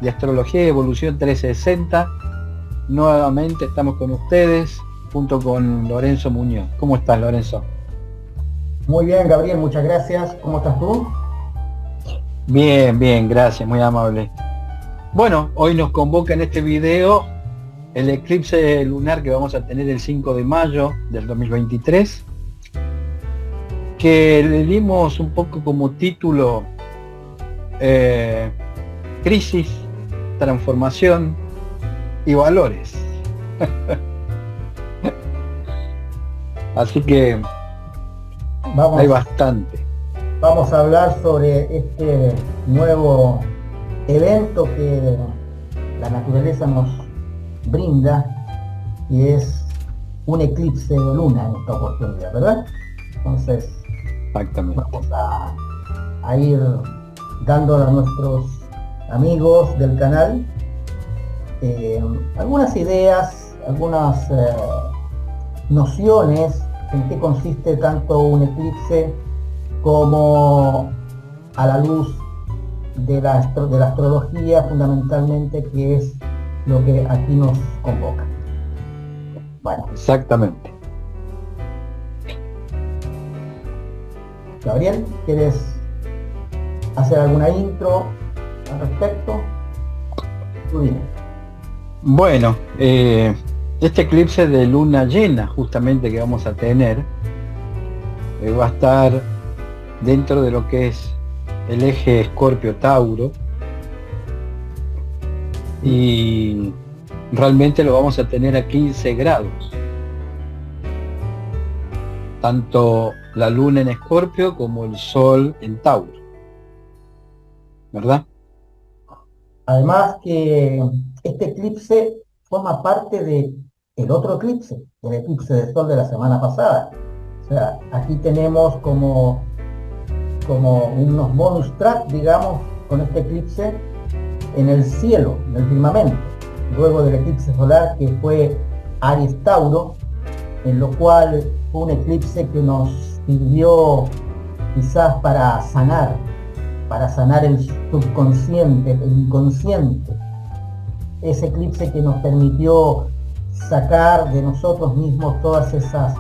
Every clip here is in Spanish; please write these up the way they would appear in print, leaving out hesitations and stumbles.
de Astrología y Evolución 360. Nuevamente estamos con ustedes junto con Lorenzo Muñoz. ¿Cómo estás, Lorenzo? Muy bien, Gabriel, muchas gracias. ¿Cómo estás tú? Bien, bien, gracias, muy amable. Bueno, hoy nos convoca en este video el eclipse lunar que vamos a tener el 5 de mayo del 2023, que le dimos un poco como título Crisis, Transformación y Valores. Así que hay bastante. Vamos a hablar sobre este nuevo evento que la naturaleza nos brinda, y es un eclipse de luna en esta oportunidad, ¿verdad? Entonces, exactamente, vamos a ir dándole a nuestros amigos del canal algunas ideas, algunas nociones en qué consiste tanto un eclipse como a la luz de la astrología, fundamentalmente, que es lo que aquí nos convoca. Bueno. Exactamente. Gabriel, ¿quieres hacer alguna intro al respecto? Tú dime. Bueno, este eclipse de luna llena justamente que vamos a tener va a estar dentro de lo que es el eje Escorpio-Tauro, y realmente lo vamos a tener a 15 grados, tanto la luna en Escorpio como el sol en Tauro, ¿verdad? Además que este eclipse forma parte de el otro eclipse, el eclipse de sol de la semana pasada. O sea, aquí tenemos como unos bonus track, digamos, con este eclipse en el cielo, en el firmamento, luego del eclipse solar que fue Aries Tauro, en lo cual fue un eclipse que nos sirvió quizás para sanar el subconsciente, el inconsciente, ese eclipse que nos permitió sacar de nosotros mismos todas esas,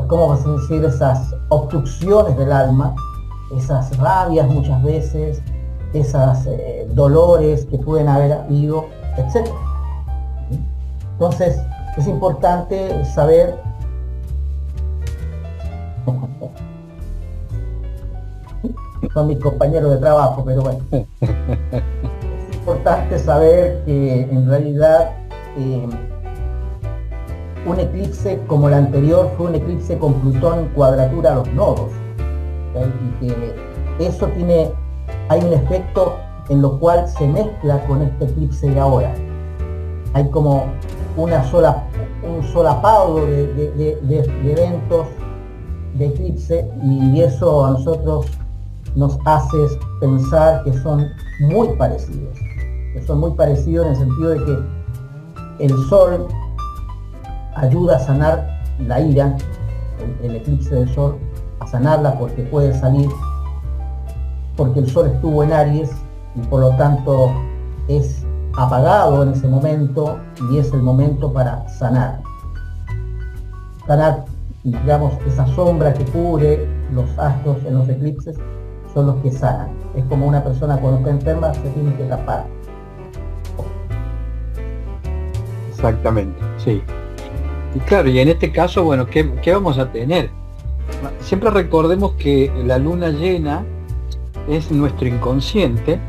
¿cómo vas a decir?, esas obstrucciones del alma, esas rabias muchas veces, esas dolores que pueden haber habido, etc. Entonces, es importante saber son mis compañeros de trabajo, pero bueno, es importante saber que en realidad un eclipse como el anterior fue un eclipse con Plutón en cuadratura a los nodos, y que eso hay un efecto en lo cual se mezcla con este eclipse de ahora. Hay como un solapado de eventos de eclipse, y eso a nosotros nos hace pensar que son muy parecidos, en el sentido de que el sol ayuda a sanar la ira, el eclipse del sol, a sanarla porque puede salir, porque el sol estuvo en Aries y por lo tanto es apagado en ese momento, y es el momento para sanar, digamos, esa sombra que cubre los astros en los eclipses. Son los que sanan. Es como una persona cuando está enferma se tiene que tapar. Exactamente, sí. Y claro, y en este caso, bueno, ¿qué vamos a tener? Siempre recordemos que la luna llena es nuestro inconsciente,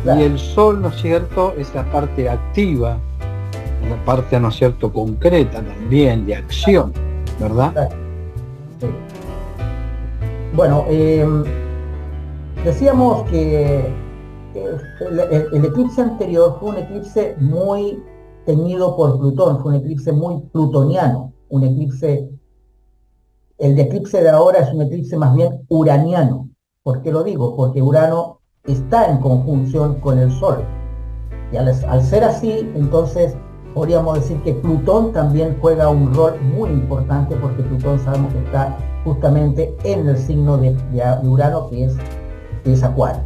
claro, y el sol, ¿no es cierto?, es la parte activa, la parte, ¿no es cierto?, concreta también, de acción, ¿verdad? Claro. Sí. Bueno, decíamos que el eclipse anterior fue un eclipse muy teñido por Plutón, fue un eclipse muy plutoniano, el eclipse de ahora es un eclipse más bien uraniano. ¿Por qué lo digo? Porque Urano está en conjunción con el Sol, y al ser así, entonces podríamos decir que Plutón también juega un rol muy importante, porque Plutón sabemos que está justamente en el signo de Urano, que es Acuario.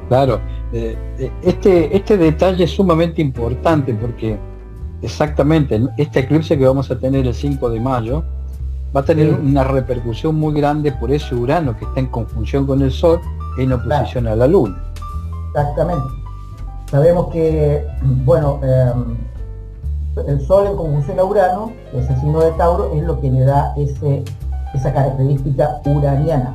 Claro, este detalle es sumamente importante porque exactamente este eclipse que vamos a tener el 5 de mayo va a tener Sí, una repercusión muy grande por ese Urano que está en conjunción con el Sol en claro, oposición a la Luna. exactamente. Sabemos que, bueno, el Sol en conjunción a Urano, ese signo de Tauro, es lo que le da esa característica uraniana.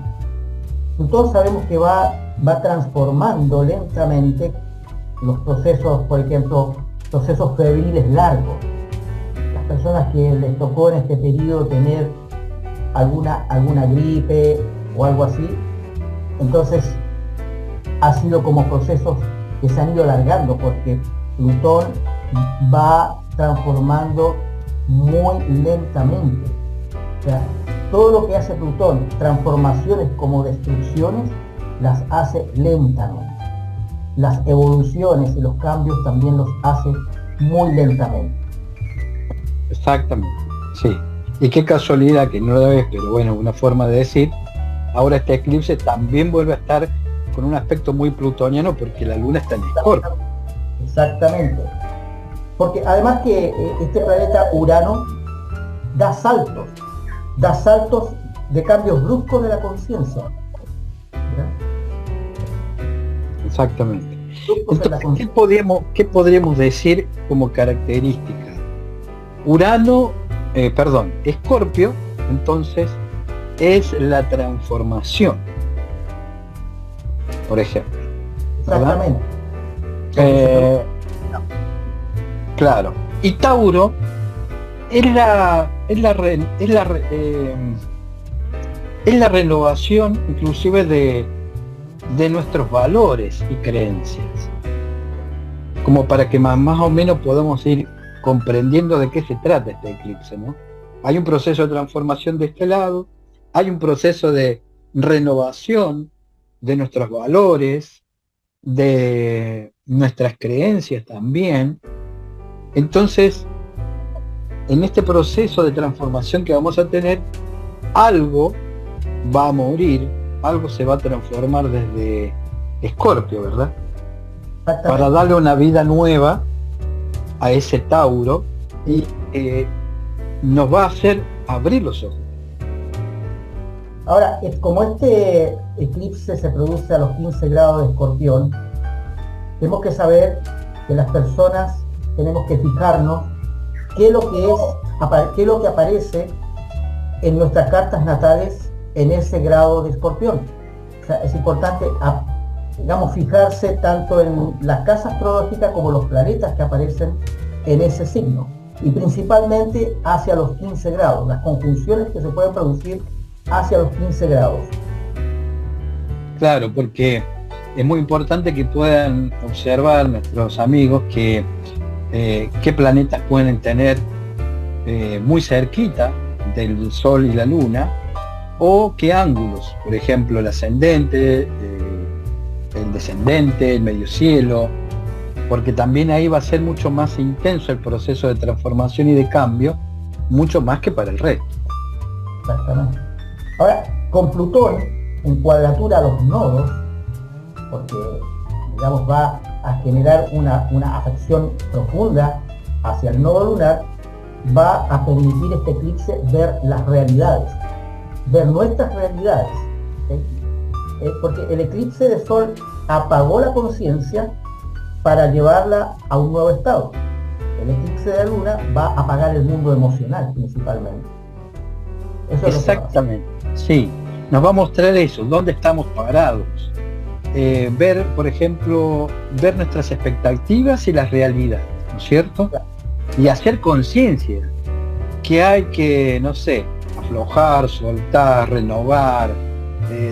Entonces sabemos que va transformando lentamente los procesos, por ejemplo, procesos febriles largos. Las personas que les tocó en este periodo tener alguna gripe o algo así, entonces ha sido como procesos que se han ido alargando porque Plutón va transformando muy lentamente. O sea, todo lo que hace Plutón, transformaciones como destrucciones, las hace lentamente. Las evoluciones y los cambios también los hace muy lentamente. Exactamente, sí. Y qué casualidad que no lo es, pero bueno, una forma de decir, ahora este eclipse también vuelve a estar con un aspecto muy plutoniano porque la Luna está en Escorpio. Exactamente. Porque además que este planeta Urano da saltos de cambios bruscos de la conciencia. Exactamente. Bruscos en la Entonces, conciencia. qué podríamos decir como característica? Urano, perdón, Escorpio, entonces, es la transformación, por ejemplo, ¿verdad? Exactamente. Porque se produce. Eh, claro. Y Tauro es la renovación inclusive de nuestros valores y creencias, como para que más o menos podamos ir comprendiendo de qué se trata este eclipse, ¿no? Hay un proceso de transformación de este lado, hay un proceso de renovación de nuestros valores, de nuestras creencias también. Entonces, en este proceso de transformación que vamos a tener, algo va a morir, algo se va a transformar desde Escorpio, ¿verdad? Para Exactamente. darle una vida nueva a ese Tauro y Sí. nos va a hacer abrir los ojos. Ahora, como este eclipse se produce a los 15 grados de Escorpión, tenemos que saber que las personas tenemos que fijarnos qué es lo que qué es lo que aparece en nuestras cartas natales en ese grado de Escorpión. O sea, es importante, digamos, fijarse tanto en las casas astrológicas como los planetas que aparecen en ese signo. Y principalmente hacia los 15 grados, las conjunciones que se pueden producir hacia los 15 grados. Claro, porque es muy importante que puedan observar nuestros amigos que qué planetas pueden tener muy cerquita del Sol y la Luna, o qué ángulos, por ejemplo, el ascendente, el descendente, el medio cielo, porque también ahí va a ser mucho más intenso el proceso de transformación y de cambio, mucho más que para el resto. Exactamente. Ahora, con Plutón en cuadratura a los nodos, porque digamos va a generar una afección profunda hacia el nodo lunar, va a permitir este eclipse ver las realidades, ver nuestras realidades. ¿Sí? Porque el eclipse de Sol apagó la conciencia para llevarla a un nuevo estado. El eclipse de Luna va a apagar el mundo emocional principalmente. Eso es lo que va a hacer. Exactamente, sí, nos va a mostrar eso, dónde estamos parados. Ver, por ejemplo, ver nuestras expectativas y las realidades, ¿no es cierto? Y hacer conciencia que hay que, no sé, aflojar, soltar, renovar,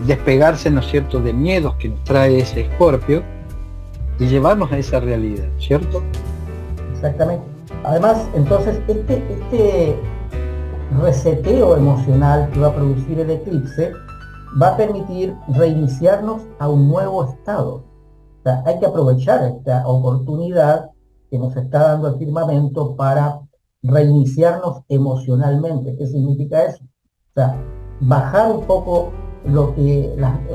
despegarse, ¿no es cierto?, de miedos que nos trae ese Escorpio y llevarnos a esa realidad, ¿cierto? Exactamente. Además, entonces, este reseteo emocional que va a producir el eclipse va a permitir reiniciarnos a un nuevo estado. O sea, hay que aprovechar esta oportunidad que nos está dando el firmamento para reiniciarnos emocionalmente. ¿Qué significa eso? O sea, bajar un poco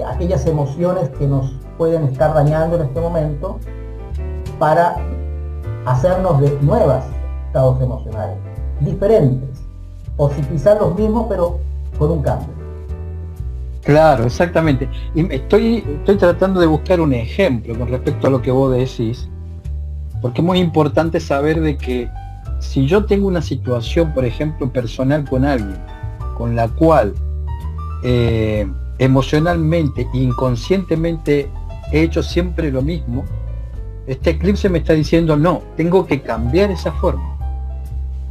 aquellas emociones que nos pueden estar dañando en este momento para hacernos de nuevos estados emocionales, diferentes, o si quizás los mismos, pero con un cambio. Claro, exactamente. Y estoy tratando de buscar un ejemplo con respecto a lo que vos decís, porque es muy importante saber de que si yo tengo una situación, por ejemplo, personal con alguien, con la cual emocionalmente, inconscientemente he hecho siempre lo mismo, este eclipse me está diciendo, no, tengo que cambiar esa forma.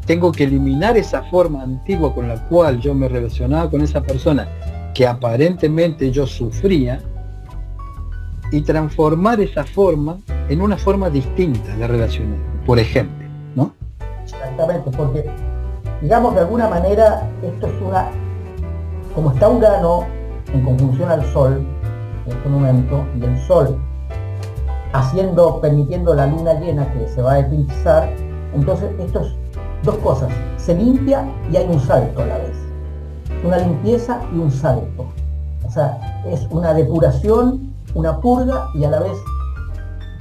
Tengo que eliminar esa forma antigua con la cual yo me relacionaba con esa persona que aparentemente yo sufría y transformar esa forma en una forma distinta de relacionar, por ejemplo, ¿no? Exactamente, porque digamos de alguna manera esto es como está Urano en conjunción al Sol en este momento, y el Sol permitiendo la luna llena que se va a eclipsar, entonces esto es dos cosas, se limpia y hay un salto a la vez, una limpieza y un salto, o sea, es una depuración, una purga y a la vez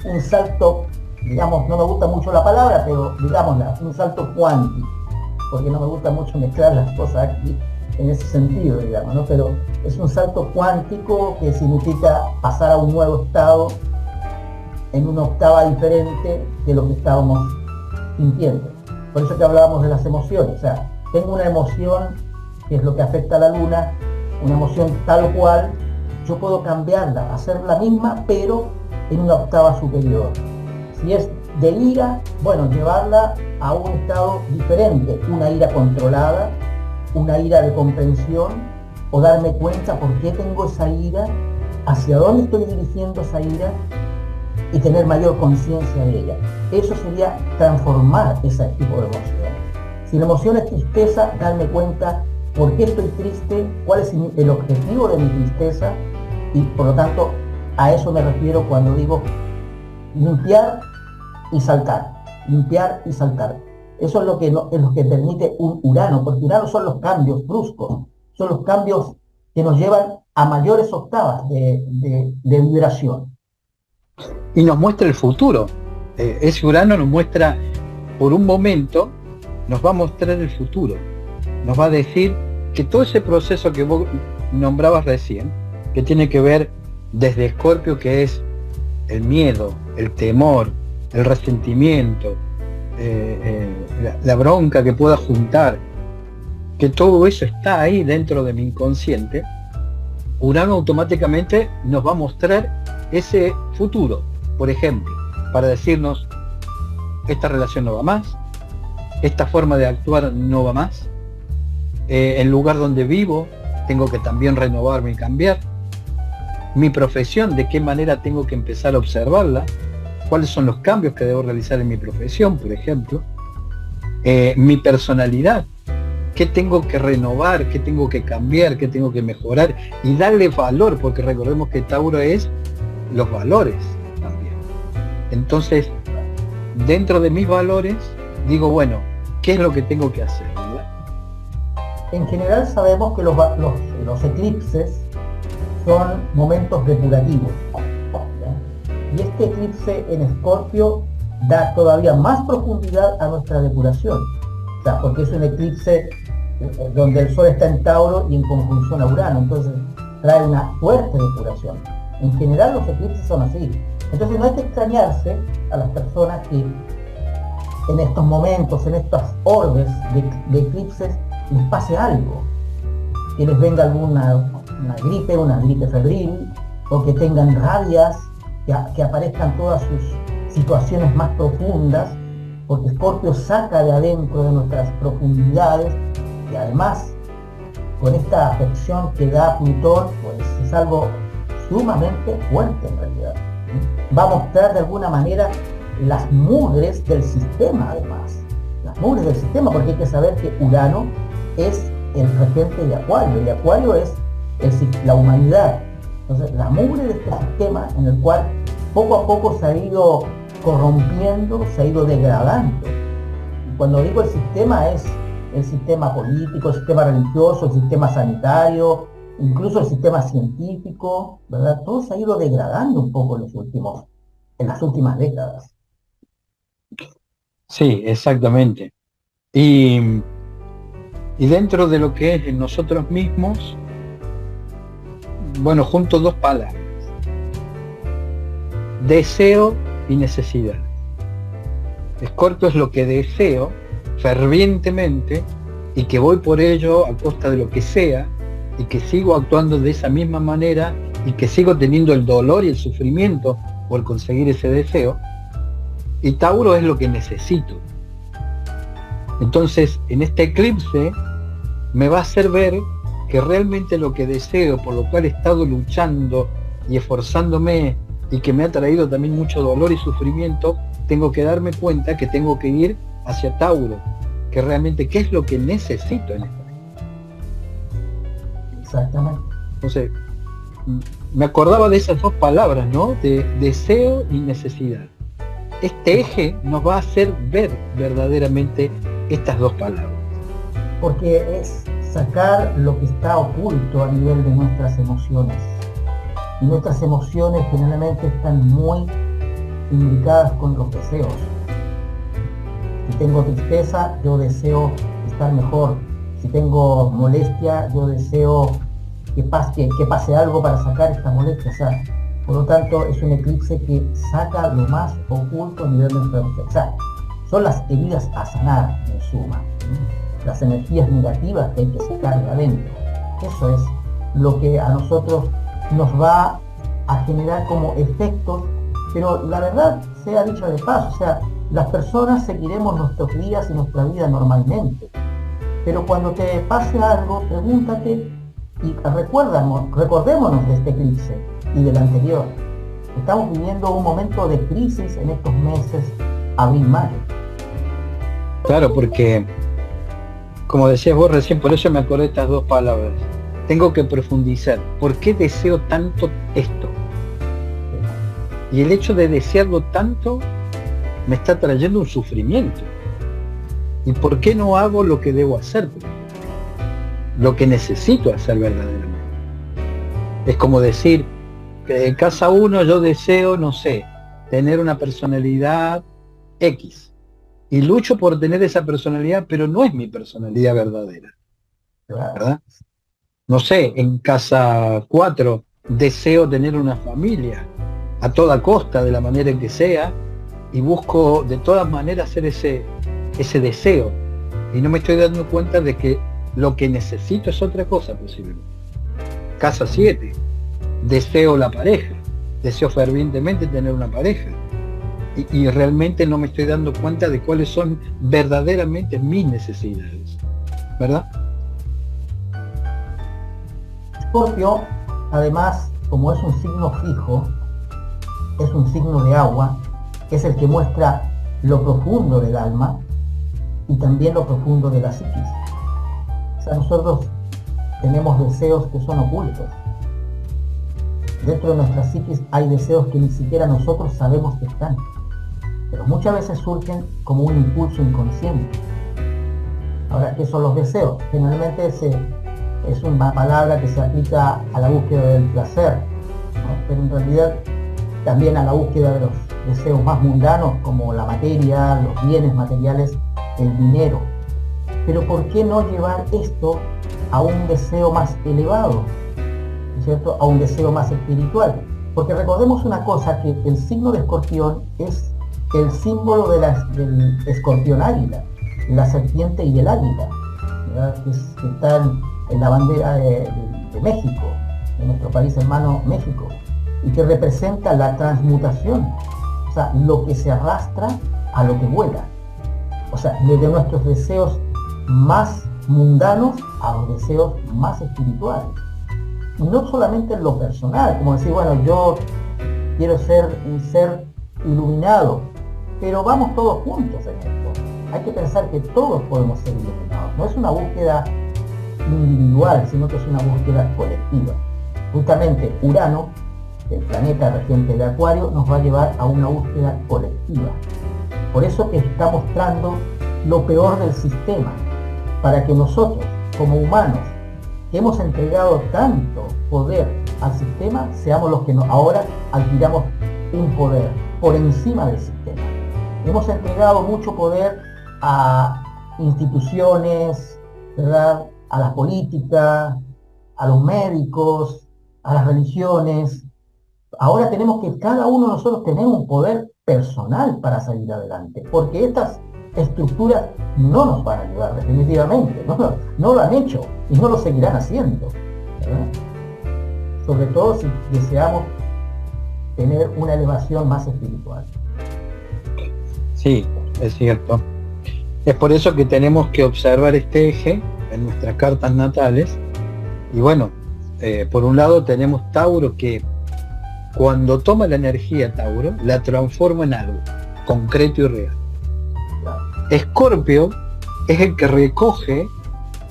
un salto, digamos, no me gusta mucho la palabra, pero digámosla, un salto cuántico, porque no me gusta mucho mezclar las cosas aquí en ese sentido, digamos, ¿no? Pero es un salto cuántico que significa pasar a un nuevo estado en una octava diferente de lo que estábamos sintiendo. Por eso que hablábamos de las emociones, o sea, tengo una emoción que es lo que afecta a la luna, una emoción tal cual, yo puedo cambiarla, hacer la misma, pero en una octava superior. Si es de ira, bueno, llevarla a un estado diferente, una ira controlada, una ira de comprensión, o darme cuenta por qué tengo esa ira, hacia dónde estoy dirigiendo esa ira, y tener mayor conciencia de ella. Eso sería transformar ese tipo de emoción. Si la emoción es tristeza, darme cuenta por qué estoy triste, cuál es el objetivo de mi tristeza, y por lo tanto a eso me refiero cuando digo limpiar y saltar, limpiar y saltar. Eso es lo que permite un Urano, porque Urano son los cambios bruscos, son los cambios que nos llevan a mayores octavas de vibración. Y nos muestra el futuro. Ese Urano nos muestra, por un momento, nos va a mostrar el futuro. Nos va a decir que todo ese proceso que vos nombrabas recién, que tiene que ver desde Escorpio, que es el miedo, el temor, el resentimiento, la bronca que pueda juntar, que todo eso está ahí dentro de mi inconsciente, Urano automáticamente nos va a mostrar ese futuro, por ejemplo, para decirnos, esta relación no va más, esta forma de actuar no va más, el lugar donde vivo tengo que también renovarme y cambiar, mi profesión, de qué manera tengo que empezar a observarla, cuáles son los cambios que debo realizar en mi profesión, por ejemplo, mi personalidad, qué tengo que renovar, qué tengo que cambiar, qué tengo que mejorar y darle valor, porque recordemos que Tauro es los valores también. Entonces, dentro de mis valores, digo, bueno, ¿qué es lo que tengo que hacer? ¿Verdad? En general sabemos que los eclipses son momentos depurativos, ¿ya? Y este eclipse en Escorpio da todavía más profundidad a nuestra depuración, o sea, porque es un eclipse donde el Sol está en Tauro y en conjunción a Urano, entonces trae una fuerte depuración. En general los eclipses son así. Entonces no hay que extrañarse a las personas que en estos momentos, en estas orbes de eclipses, les pase algo, que les venga una gripe febril, o que tengan rabias, que aparezcan todas sus situaciones más profundas, porque Escorpio saca de adentro de nuestras profundidades, y además con esta afección que da Plutón, pues es algo sumamente fuerte en realidad. Va a mostrar de alguna manera las mugres del sistema, además. Las mugres del sistema, porque hay que saber que Urano es el regente de Acuario, y Acuario es la humanidad. Entonces, la mugre de este sistema en el cual poco a poco se ha ido corrompiendo, se ha ido degradando. Y cuando digo el sistema, es el sistema político, el sistema religioso, el sistema sanitario, incluso el sistema científico, ¿verdad? Todo se ha ido degradando un poco en las últimas décadas. Sí, exactamente. Y, y dentro de lo que es en nosotros mismos, bueno, junto dos palabras: deseo y necesidad. Escorpio es lo que deseo fervientemente y que voy por ello a costa de lo que sea, y que sigo actuando de esa misma manera y que sigo teniendo el dolor y el sufrimiento por conseguir ese deseo. Y Tauro es lo que necesito. Entonces, en este eclipse me va a hacer ver que realmente lo que deseo, por lo cual he estado luchando y esforzándome, y que me ha traído también mucho dolor y sufrimiento, tengo que darme cuenta que tengo que ir hacia Tauro, que realmente qué es lo que necesito en esta vida. Exactamente. Entonces, me acordaba de esas dos palabras, ¿no? De deseo y necesidad. Este eje nos va a hacer ver verdaderamente estas dos palabras. Porque es sacar lo que está oculto a nivel de nuestras emociones. Y nuestras emociones generalmente están muy imbricadas con los deseos. Si tengo tristeza, yo deseo estar mejor. Si tengo molestia, yo deseo que pase algo para sacar esta molestia. O sea, por lo tanto, es un eclipse que saca lo más oculto a nivel de nuestra emoción. O sea, son las heridas a sanar, en suma. Las energías negativas que hay que sacar de adentro. Eso es lo que a nosotros nos va a generar como efectos, pero la verdad sea dicha de paso, o sea, las personas seguiremos nuestros días y nuestra vida normalmente, pero cuando te pase algo, pregúntate y recordémonos de este eclipse y del anterior. Estamos viviendo un momento de crisis en estos meses, abril-mayo. Claro, porque, como decías vos recién, por eso me acordé de estas dos palabras. Tengo que profundizar. ¿Por qué deseo tanto esto? Y el hecho de desearlo tanto me está trayendo un sufrimiento. ¿Y por qué no hago lo que debo hacer? Lo que necesito hacer verdaderamente. Es como decir, que en casa uno yo deseo, no sé, tener una personalidad X. Y lucho por tener esa personalidad, pero no es mi personalidad verdadera. ¿Verdad? No sé, en casa 4 deseo tener una familia a toda costa, de la manera en que sea, y busco de todas maneras hacer ese deseo, y no me estoy dando cuenta de que lo que necesito es otra cosa posiblemente. Casa 7, deseo la pareja, deseo fervientemente tener una pareja, y realmente no me estoy dando cuenta de cuáles son verdaderamente mis necesidades, ¿verdad? Escorpio, además, como es un signo fijo, es un signo de agua, es el que muestra lo profundo del alma y también lo profundo de la psiquis. O sea, nosotros tenemos deseos que son ocultos. Dentro de nuestra psiquis hay deseos que ni siquiera nosotros sabemos que están, pero muchas veces surgen como un impulso inconsciente. Ahora, ¿qué son los deseos? Generalmente es una palabra que se aplica a la búsqueda del placer, ¿no? Pero en realidad también a la búsqueda de los deseos más mundanos, como la materia, los bienes materiales, el dinero. Pero ¿por qué no llevar esto a un deseo más elevado? ¿No es cierto? A un deseo más espiritual. Porque recordemos una cosa, que el signo de Escorpión es el símbolo del escorpión águila, la serpiente y el águila, que están en la bandera de México, de nuestro país hermano México, y que representa la transmutación, o sea, lo que se arrastra a lo que vuela, o sea, desde nuestros deseos más mundanos a los deseos más espirituales. Y no solamente en lo personal, como decir, bueno, yo quiero ser un ser iluminado, pero vamos todos juntos en esto. Hay que pensar que todos podemos ser iluminados. No es una búsqueda individual, sino que es una búsqueda colectiva. Justamente Urano, el planeta regente de Acuario, nos va a llevar a una búsqueda colectiva. Por eso que está mostrando lo peor del sistema, para que nosotros, como humanos, que hemos entregado tanto poder al sistema, seamos los que ahora adquiramos un poder por encima del sistema. Hemos entregado mucho poder a instituciones, ¿verdad?, a la política, a los médicos, a las religiones. Ahora tenemos que cada uno de nosotros tener un poder personal para salir adelante, porque estas estructuras no nos van a ayudar definitivamente, no lo han hecho y no lo seguirán haciendo, ¿verdad? Sobre todo si deseamos tener una elevación más espiritual. Sí, es cierto. Es por eso que tenemos que observar este eje en nuestras cartas natales. Y bueno, por un lado tenemos Tauro, que cuando toma la energía Tauro, la transforma en algo concreto y real. Escorpio es el que recoge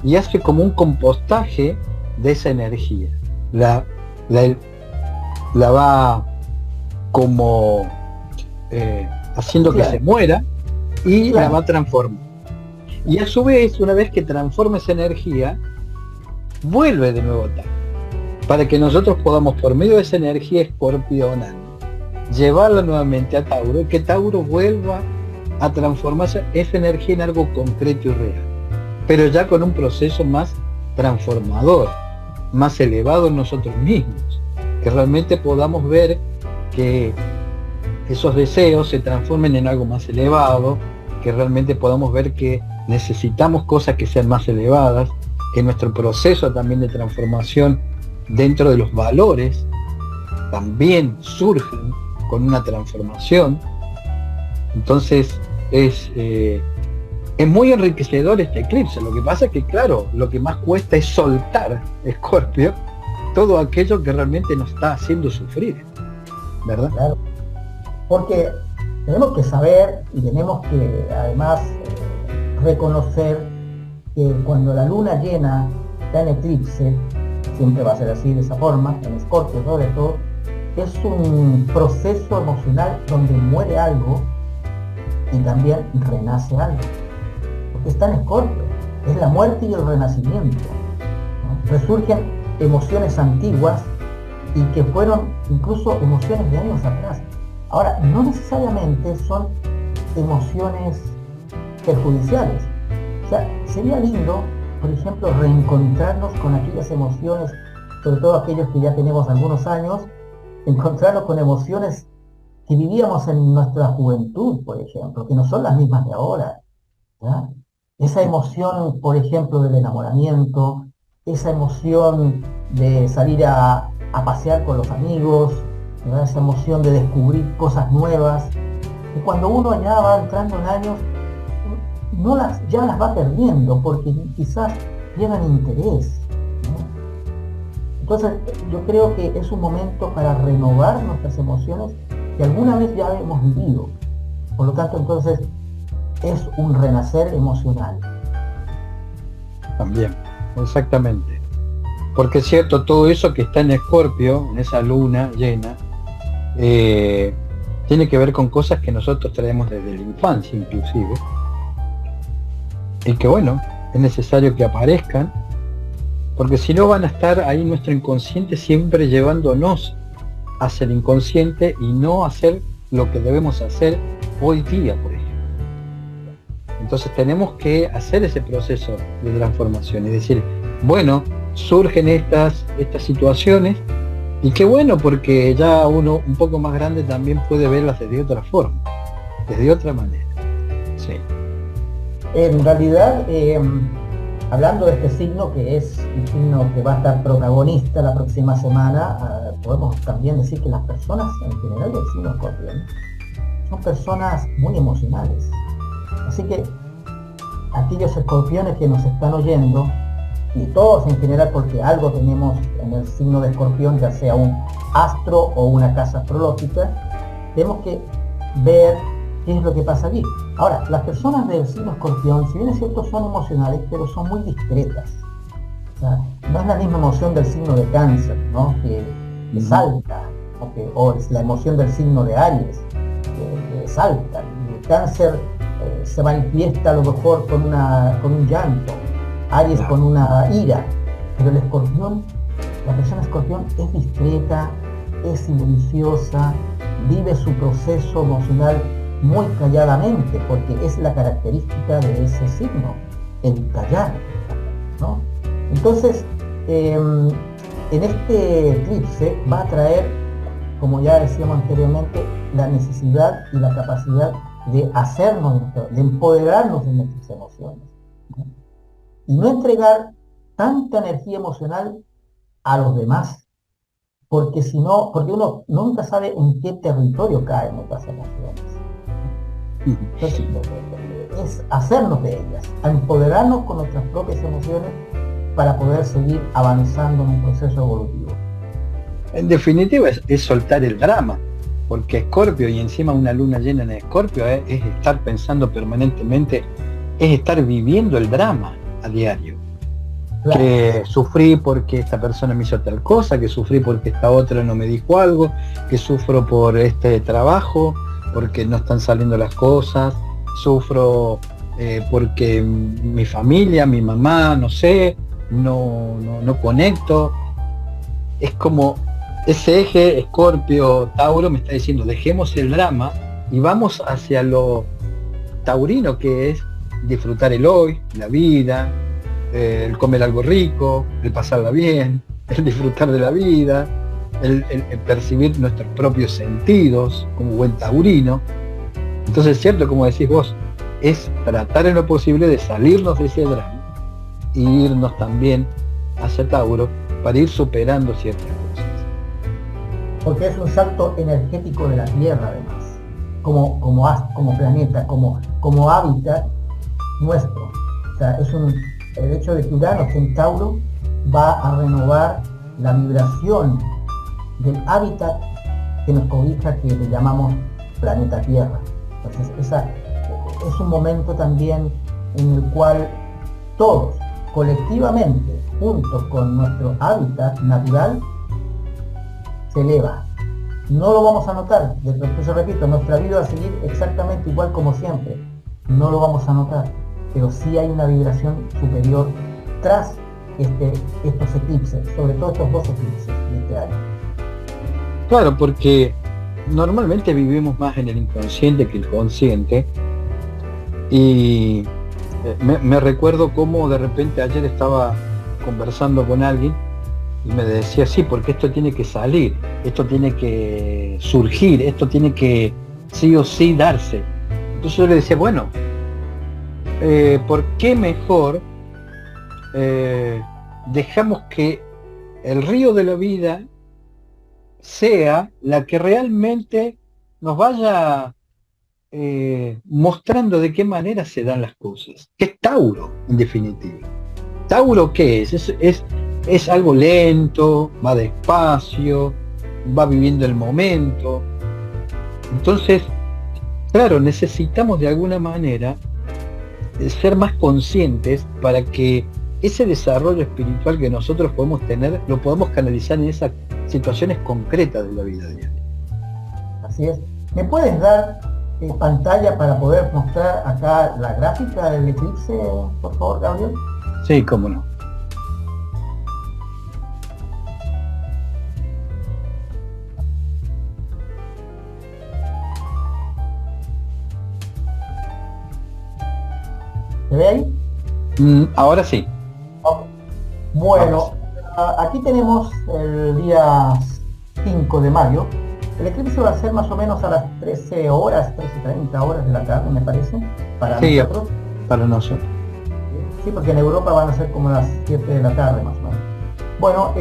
y hace como un compostaje de esa energía. La va como haciendo que se muera y la va a transformar. Y a su vez, una vez que transforma esa energía, vuelve de nuevo a Tauro, para que nosotros podamos, por medio de esa energía escorpional, llevarla nuevamente a Tauro y que Tauro vuelva a transformar esa energía en algo concreto y real, pero ya con un proceso más transformador, más elevado en nosotros mismos, que realmente podamos ver que esos deseos se transformen en algo más elevado, que realmente podamos ver que necesitamos cosas que sean más elevadas, que nuestro proceso también de transformación dentro de los valores también surgen con una transformación. Entonces es muy enriquecedor este eclipse. Lo que pasa es que, claro, lo que más cuesta es soltar, Escorpio, todo aquello que realmente nos está haciendo sufrir, ¿verdad? Claro, porque tenemos que saber y tenemos que además reconocer que cuando la luna llena está en eclipse, siempre va a ser así, de esa forma, en Escorpio sobre todo, es un proceso emocional donde muere algo y también renace algo, porque está en Escorpio, es la muerte y el renacimiento, ¿no? Resurgen emociones antiguas y que fueron incluso emociones de años atrás. Ahora, no necesariamente son emociones perjudiciales. O sea, sería lindo, por ejemplo, reencontrarnos con aquellas emociones, sobre todo aquellos que ya tenemos algunos años, encontrarnos con emociones que vivíamos en nuestra juventud, por ejemplo, que no son las mismas de ahora, ¿ya? Esa emoción, por ejemplo, del enamoramiento, esa emoción de salir a pasear con los amigos, ¿verdad? Esa emoción de descubrir cosas nuevas, que cuando uno ya va entrando en años, ya las va perdiendo, porque quizás pierdan interés, ¿no? Entonces, yo creo que es un momento para renovar nuestras emociones que alguna vez ya hemos vivido. Por lo tanto, entonces, es un renacer emocional. También, exactamente. Porque es cierto, todo eso que está en Escorpio, en esa luna llena, tiene que ver con cosas que nosotros traemos desde la infancia inclusive, y que bueno, es necesario que aparezcan, porque si no van a estar ahí nuestro inconsciente siempre llevándonos hacia el inconsciente y no hacer lo que debemos hacer hoy día, por ejemplo. Entonces tenemos que hacer ese proceso de transformación y decir, bueno, surgen estas situaciones, y qué bueno, porque ya uno un poco más grande también puede verlas de otra forma, desde otra manera. Sí. En realidad, hablando de este signo, que es un signo que va a estar protagonista la próxima semana, podemos también decir que las personas en general del signo Escorpio son personas muy emocionales. Así que aquellos escorpiones que nos están oyendo, y todos en general, porque algo tenemos en el signo de Escorpión, ya sea un astro o una casa astrológica, tenemos que ver qué es lo que pasa allí. Ahora, las personas del signo Escorpión, si bien es cierto, son emocionales, pero son muy discretas. O sea, no es la misma emoción del signo de Cáncer, ¿no?, que salta, o es la emoción del signo de Aries, que salta. El Cáncer se manifiesta a lo mejor con un llanto, Aries con una ira, Pero el escorpión, la persona escorpión es discreta, es silenciosa, vive su proceso emocional muy calladamente, porque es la característica de ese signo, el callar, ¿no? Entonces, en este eclipse va a traer, como ya decíamos anteriormente, la necesidad y la capacidad de hacernos, de empoderarnos de nuestras emociones, ¿no? Y no entregar tanta energía emocional a los demás, porque si no, porque uno nunca sabe en qué territorio caen nuestras emociones. Entonces, es hacernos de ellas, a empoderarnos con nuestras propias emociones para poder seguir avanzando en un proceso evolutivo. En definitiva es soltar el drama, porque Escorpio y encima una luna llena en Escorpio es estar pensando permanentemente, es estar viviendo el drama a diario. Claro. Que sufrí porque esta persona me hizo tal cosa, que sufrí porque esta otra no me dijo algo, que sufro por este trabajo, porque no están saliendo las cosas, sufro porque mi familia, mi mamá, no sé, no conecto. Es como ese eje Escorpio-Tauro me está diciendo, dejemos el drama y vamos hacia lo taurino, que es disfrutar el hoy, la vida, el comer algo rico, el pasarla bien, el disfrutar de la vida, el percibir nuestros propios sentidos como buen taurino. Entonces es cierto, como decís vos, es tratar en lo posible de salirnos de ese drama e irnos también hacia Tauro para ir superando ciertas cosas. Porque es un salto energético de la Tierra, además, como planeta, como hábitat nuestro. O sea, el hecho de que Urano esté en Tauro va a renovar la vibración del hábitat que nos cobija, que le llamamos planeta Tierra. Entonces, es un momento también en el cual todos, colectivamente, junto con nuestro hábitat natural, se eleva. No lo vamos a notar, yo repito, nuestra vida va a seguir exactamente igual como siempre. No lo vamos a notar, pero sí hay una vibración superior tras estos eclipses, sobre todo estos dos eclipses de este año. Claro, porque normalmente vivimos más en el inconsciente que el consciente, y me recuerdo cómo de repente ayer estaba conversando con alguien y me decía, sí, porque esto tiene que salir, esto tiene que surgir, esto tiene que sí o sí darse. Entonces yo le decía, bueno, ¿por qué mejor dejamos que el río de la vida sea la que realmente nos vaya mostrando de qué manera se dan las cosas? ¿Qué es Tauro, en definitiva? ¿Tauro qué es? Es algo lento, va despacio, va viviendo el momento. Entonces, claro, necesitamos de alguna manera ser más conscientes para que ese desarrollo espiritual que nosotros podemos tener, lo podemos canalizar en esas situaciones concretas de la vida diaria. Así es. ¿Me puedes dar pantalla para poder mostrar acá la gráfica del eclipse, por favor, Gabriel? Sí, cómo no. ¿Se ve ahí? Ahora sí. Okay. Bueno, aquí tenemos el día 5 de mayo. El eclipse va a ser más o menos a las 13 horas, 13:30 horas de la tarde, me parece, para nosotros. Para nosotros. Sí, porque en Europa van a ser como las 7 de la tarde, más o menos. Bueno,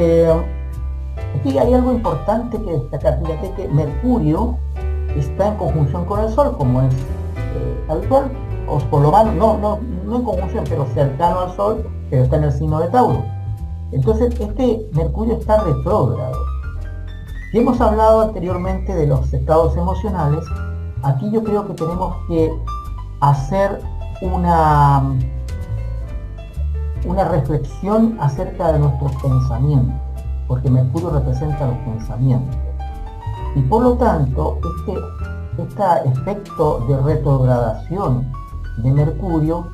aquí hay algo importante que destacar. Fíjate que Mercurio está en conjunción con el Sol, como es habitual, o por lo menos, no en conjunción, pero cercano al Sol, pero está en el signo de Tauro. Entonces, este Mercurio está retrógrado. Si hemos hablado anteriormente de los estados emocionales, aquí yo creo que tenemos que hacer una reflexión acerca de nuestros pensamientos, porque Mercurio representa los pensamientos. Y por lo tanto, este efecto de retrogradación de Mercurio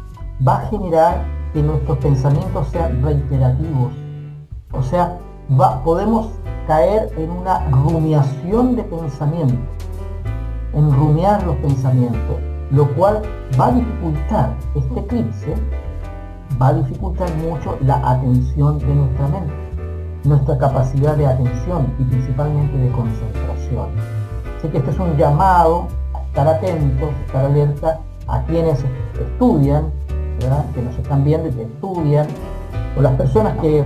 va a generar que nuestros pensamientos sean reiterativos, O sea, podemos caer en una rumiación de pensamiento, en rumiar los pensamientos, lo cual va a dificultar este eclipse, va a dificultar mucho la atención de nuestra mente, nuestra capacidad de atención y principalmente de concentración. Así que este es un llamado a estar atentos, a estar alerta a quienes estudian, ¿verdad? Que nos están viendo y que estudian, o las personas que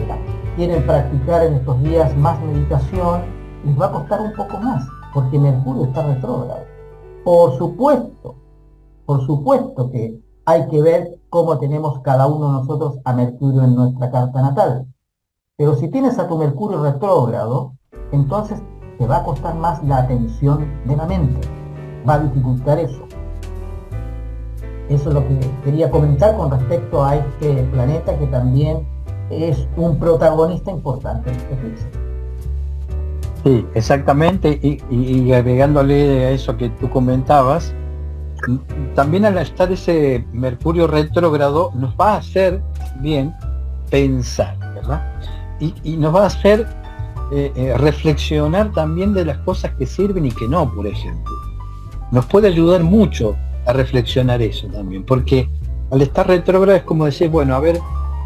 quieren practicar en estos días más meditación, les va a costar un poco más, porque Mercurio está retrógrado. Por supuesto que hay que ver cómo tenemos cada uno de nosotros a Mercurio en nuestra carta natal. Pero si tienes a tu Mercurio retrógrado, entonces te va a costar más la atención de la mente. Va a dificultar eso. Eso es lo que quería comentar con respecto a este planeta que también es un protagonista importante en este eclipse. Sí, exactamente, y agregándole a eso que tú comentabas, también al estar ese Mercurio retrógrado nos va a hacer bien pensar, ¿verdad? Y nos va a hacer reflexionar también de las cosas que sirven y que no, por ejemplo. Nos puede ayudar mucho a reflexionar eso también, porque al estar retrógrado es como decir, bueno, a ver,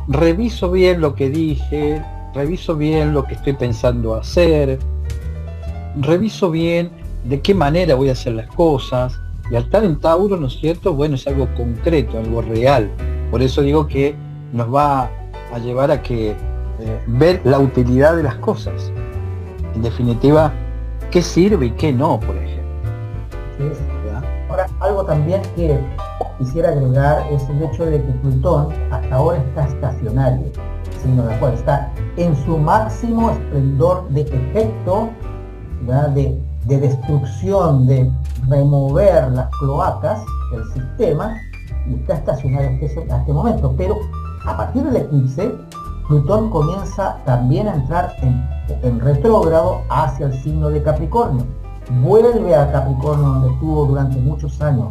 reviso bien lo que dije, reviso bien lo que estoy pensando hacer, reviso bien de qué manera voy a hacer las cosas. Y al estar en Tauro, ¿no es cierto? Bueno, es algo concreto, algo real. Por eso digo que nos va a llevar a que ver la utilidad de las cosas. En definitiva, qué sirve y qué no, por ejemplo. Sí. Ahora, algo también que quisiera agregar es el hecho de que Plutón hasta ahora está estacionario, signo de Acuario, está en su máximo esplendor de efecto, ¿verdad? De destrucción, de remover las cloacas del sistema, y está estacionario hasta este momento. Pero a partir del eclipse, Plutón comienza también a entrar en retrógrado hacia el signo de Capricornio. Vuelve a Capricornio, donde estuvo durante muchos años.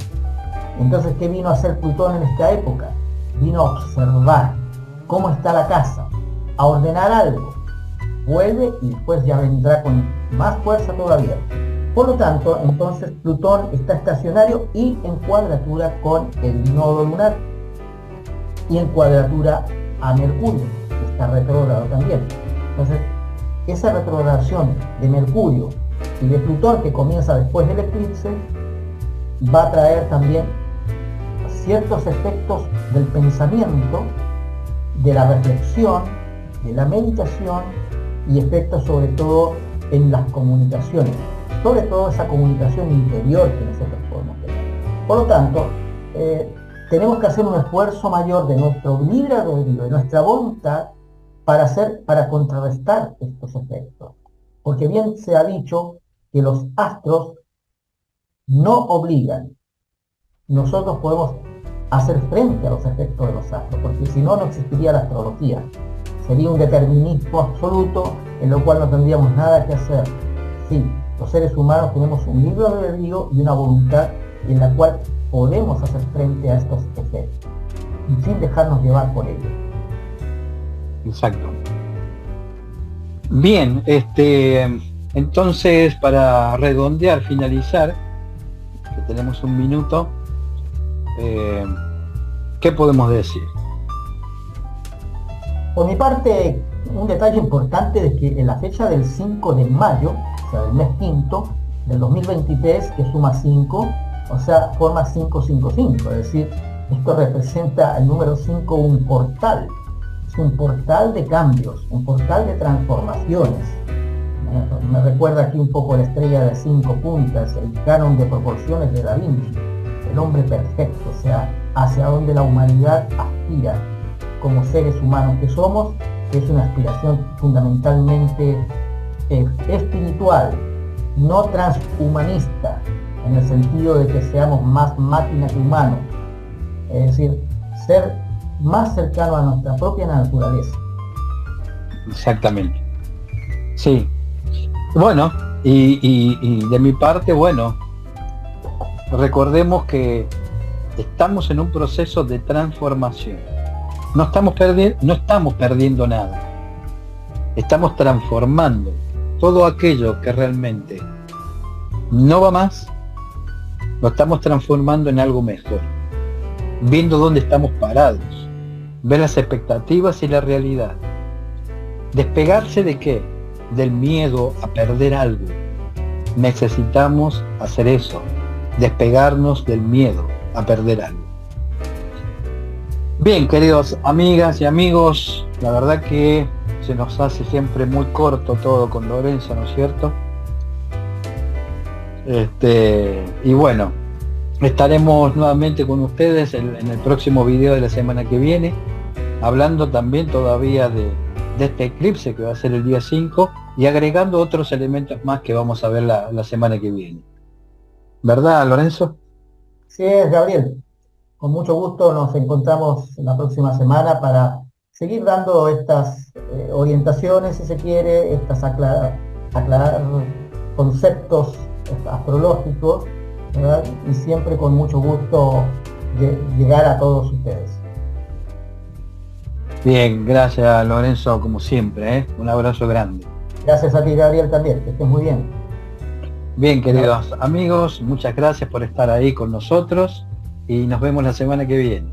Entonces, ¿qué vino a hacer Plutón en esta época? Vino a observar cómo está la casa, a ordenar algo. Vuelve y después ya vendrá con más fuerza todavía. Por lo tanto, entonces Plutón está estacionario y en cuadratura con el nodo lunar y en cuadratura a Mercurio, que está retrógrado también. Entonces, esa retrogradación de Mercurio y de Plutón, que comienza después del eclipse, va a traer también ciertos efectos del pensamiento, de la reflexión, de la meditación, y efectos sobre todo en las comunicaciones, sobre todo esa comunicación interior que nosotros podemos tener. Por lo tanto, tenemos que hacer un esfuerzo mayor de nuestro libre albedrío, de nuestra voluntad, para contrarrestar estos efectos. Porque bien se ha dicho que los astros no obligan. Nosotros podemos hacer frente a los efectos de los astros, porque si no, no existiría la astrología. Sería un determinismo absoluto en lo cual no tendríamos nada que hacer. Sí, los seres humanos tenemos un libre albedrío y una voluntad en la cual podemos hacer frente a estos efectos, y sin dejarnos llevar por ellos. Exacto. Bien, entonces, para redondear, finalizar, que tenemos un minuto, ¿qué podemos decir? Por mi parte, un detalle importante es que en la fecha del 5 de mayo, o sea, del mes quinto del 2023, que suma 5, o sea, forma 555, es decir, esto representa el número 5, un portal. Es un portal de cambios, un portal de transformaciones. Me recuerda aquí un poco la estrella de 5 puntas, el canon de proporciones de Da Vinci, el hombre perfecto, o sea, hacia donde la humanidad aspira como seres humanos que somos, que es una aspiración fundamentalmente espiritual, no transhumanista, en el sentido de que seamos más máquina que humanos, es decir, ser más cercano a nuestra propia naturaleza. Exactamente. Sí. Bueno, y de mi parte, bueno, recordemos que estamos en un proceso de transformación. No estamos perdiendo nada. estamos transformando todo aquello que realmente no va más, lo estamos transformando en algo mejor, viendo dónde estamos parados, ver las expectativas y la realidad. ¿Despegarse de qué? Del miedo a perder algo. Necesitamos hacer eso, despegarnos del miedo a perder algo. Bien, queridos amigas y amigos, la verdad que se nos hace siempre muy corto todo con Lorenzo, ¿no es cierto? Y bueno, estaremos nuevamente con ustedes en el próximo video de la semana que viene, hablando también todavía de este eclipse que va a ser el día 5 y agregando otros elementos más que vamos a ver la semana que viene. ¿Verdad, Lorenzo? Sí, es, Gabriel. Con mucho gusto nos encontramos la próxima semana para seguir dando estas orientaciones, si se quiere, estas aclarar conceptos astrológicos, ¿verdad? Y siempre con mucho gusto llegar a todos ustedes. Bien, gracias Lorenzo, como siempre, ¿eh? Un abrazo grande. Gracias a ti, Gabriel, también, que estés muy bien. Bien, queridos amigos, muchas gracias por estar ahí con nosotros y nos vemos la semana que viene.